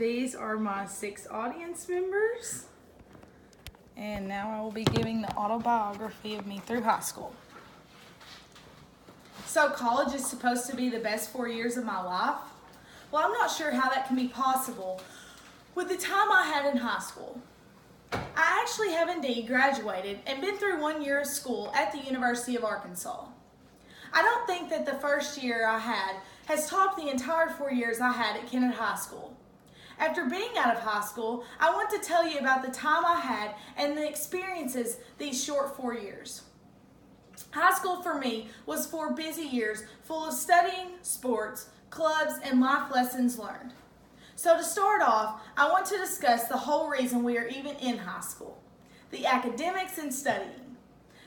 These are my 6 audience members. And now I will be giving the autobiography of me through high school. So college is supposed to be the best 4 years of my life? Well, I'm not sure how that can be possible with the time I had in high school. I actually have indeed graduated and been through 1 year of school at the University of Arkansas. I don't think that the first year I had has topped the entire 4 years I had at Kennett High School. After being out of high school, I want to tell you about the time I had and the experiences these short 4 years. High school for me was 4 busy years full of studying, sports, clubs, and life lessons learned. So to start off, I want to discuss the whole reason we are even in high school, the academics and studying.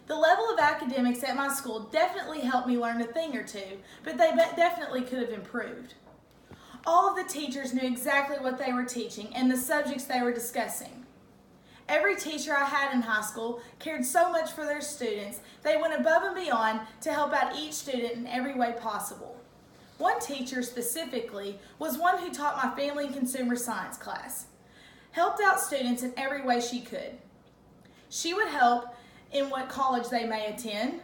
The level of academics at my school definitely helped me learn a thing or two, but they definitely could have improved. All of the teachers knew exactly what they were teaching and the subjects they were discussing. Every teacher I had in high school cared so much for their students, they went above and beyond to help out each student in every way possible. One teacher specifically was one who taught my family and consumer science class, helped out students in every way she could. She would help in what college they may attend,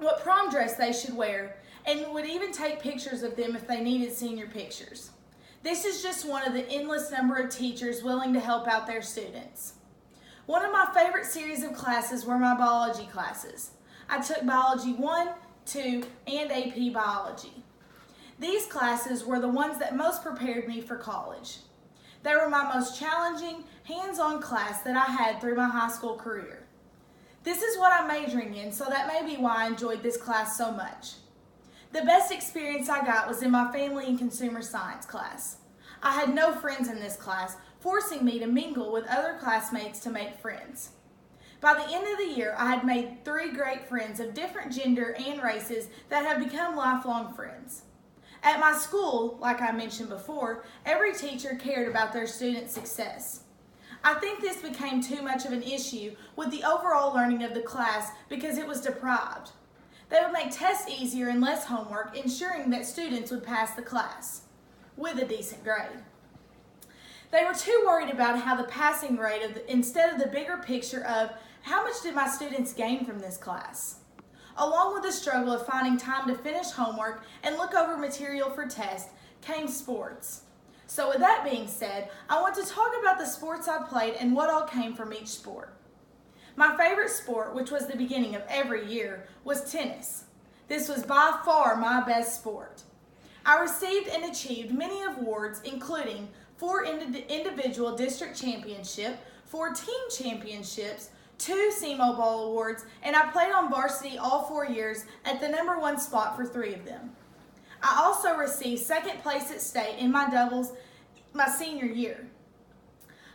what prom dress they should wear, and would even take pictures of them if they needed senior pictures. This is just one of the endless number of teachers willing to help out their students. One of my favorite series of classes were my biology classes. I took Biology 1, 2, and AP Biology. These classes were the ones that most prepared me for college. They were my most challenging, hands-on class that I had through my high school career. This is what I'm majoring in, so that may be why I enjoyed this class so much. The best experience I got was in my family and consumer science class. I had no friends in this class, forcing me to mingle with other classmates to make friends. By the end of the year, I had made 3 great friends of different gender and races that have become lifelong friends. At my school, like I mentioned before, every teacher cared about their students' success. I think this became too much of an issue with the overall learning of the class because it was deprived. They would make tests easier and less homework, ensuring that students would pass the class with a decent grade. They were too worried about how the passing rate instead of the bigger picture of how much did my students gain from this class. Along with the struggle of finding time to finish homework and look over material for tests came sports. So with that being said, I want to talk about the sports I played and what all came from each sport. My favorite sport, which was the beginning of every year, was tennis. This was by far my best sport. I received and achieved many awards, including 4 individual district championships, 4 team championships, 2 SEMO Bowl awards, and I played on varsity all 4 years at the #1 spot for 3 of them. I also received 2nd place at state in my doubles my senior year.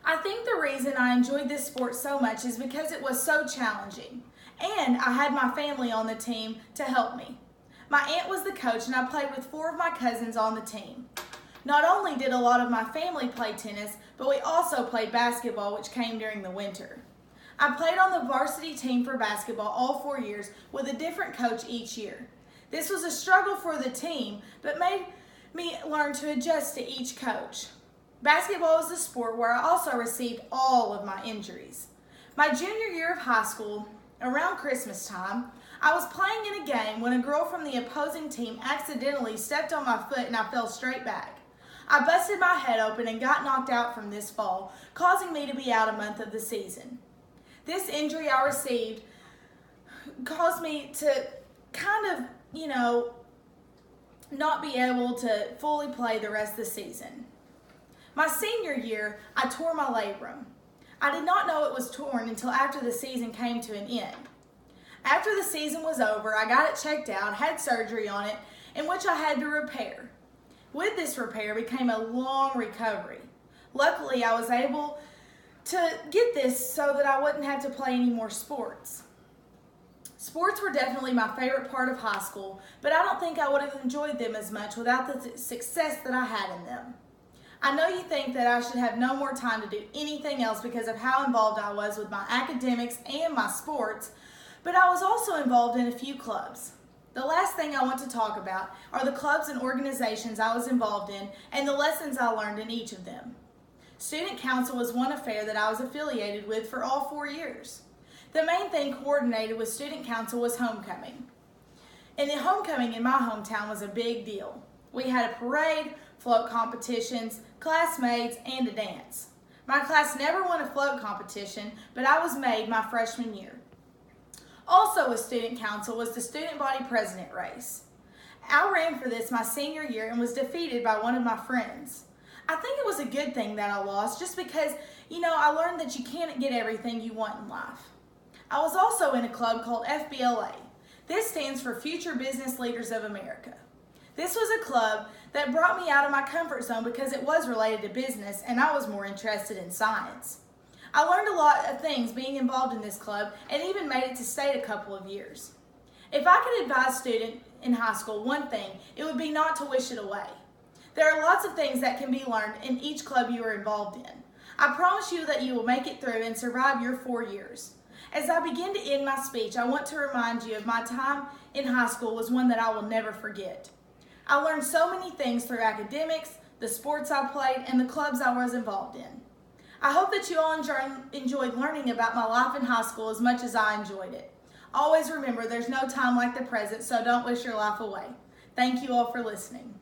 I think the reason I enjoyed this sport so much is because it was so challenging, and I had my family on the team to help me. My aunt was the coach, and I played with 4 of my cousins on the team. Not only did a lot of my family play tennis, but we also played basketball, which came during the winter. I played on the varsity team for basketball all 4 years with a different coach each year. This was a struggle for the team, but made me learn to adjust to each coach. Basketball was a sport where I also received all of my injuries. My junior year of high school, around Christmas time, I was playing in a game when a girl from the opposing team accidentally stepped on my foot and I fell straight back. I busted my head open and got knocked out from this fall, causing me to be out a month of the season. This injury I received caused me to kind of, not be able to fully play the rest of the season. My senior year, I tore my labrum. I did not know it was torn until after the season came to an end. After the season was over, I got it checked out, had surgery on it, in which I had to repair. With this repair became a long recovery. Luckily, I was able to get this so that I wouldn't have to play any more sports. Sports were definitely my favorite part of high school, but I don't think I would have enjoyed them as much without the success that I had in them. I know you think that I should have no more time to do anything else because of how involved I was with my academics and my sports, but I was also involved in a few clubs. The last thing I want to talk about are the clubs and organizations I was involved in and the lessons I learned in each of them. Student council was one affair that I was affiliated with for all 4 years. The main thing coordinated with student council was homecoming. And the homecoming in my hometown was a big deal. We had a parade, float competitions, classmates, and a dance. My class never won a float competition, but I was made my freshman year. Also with student council was the student body president race. I ran for this my senior year and was defeated by one of my friends. I think it was a good thing that I lost just because, I learned that you can't get everything you want in life. I was also in a club called FBLA. This stands for Future Business Leaders of America. This was a club that brought me out of my comfort zone because it was related to business and I was more interested in science. I learned a lot of things being involved in this club and even made it to state a couple of years. If I could advise a student in high school one thing, it would be not to wish it away. There are lots of things that can be learned in each club you are involved in. I promise you that you will make it through and survive your 4 years. As I begin to end my speech, I want to remind you of my time in high school was one that I will never forget. I learned so many things through academics, the sports I played, and the clubs I was involved in. I hope that you all enjoyed learning about my life in high school as much as I enjoyed it. Always remember, there's no time like the present, so don't wish your life away. Thank you all for listening.